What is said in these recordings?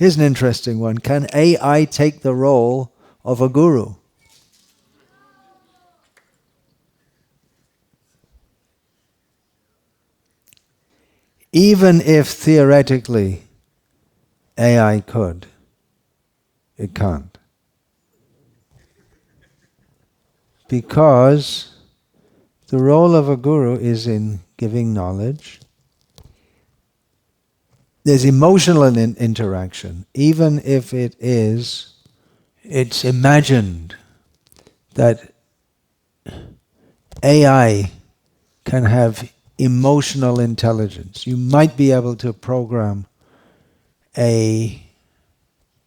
Here's an interesting one. Can AI take the role of a guru? Even if theoretically AI could, it can't. Because the role of a guru is in giving knowledge. There's emotional interaction, even if it's imagined that AI can have emotional intelligence. You might be able to program a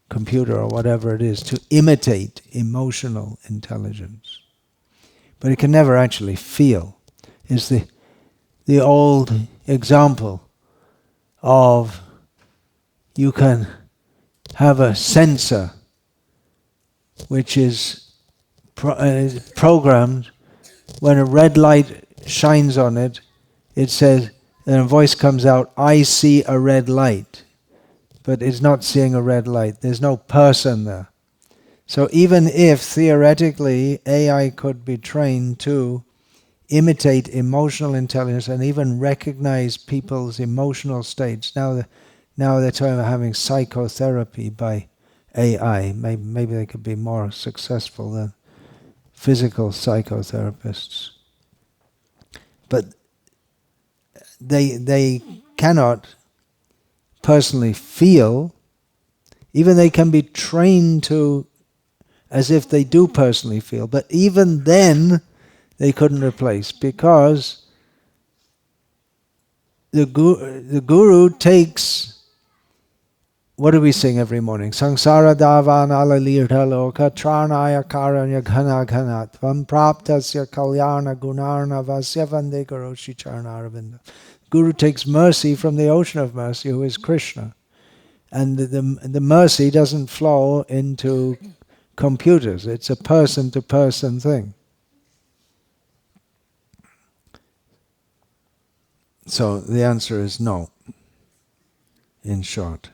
computer or whatever it is to imitate emotional intelligence. But it can never actually feel. It's the old example of you can have a sensor which is programmed. When a red light shines on it, it says, and a voice comes out, I see a red light. But it's not seeing a red light. There's no person there. So even if theoretically AI could be trained to imitate emotional intelligence and even recognize people's emotional states, now they're talking about having psychotherapy by AI. Maybe they could be more successful than physical psychotherapists. But they cannot personally feel. Even they can be trained to, as if they do personally feel, but even then they couldn't replace, because the guru takes, what do we sing every morning? Sangsara davan alalirtha loka tranaya karanya ghana ghana tvam praptasya kalyana gunarna vasya vande karoshi charnaravinda. Guru takes mercy from the ocean of mercy, who is Krishna. And the mercy doesn't flow into computers. It's a person-to-person thing. So the answer is no, in short.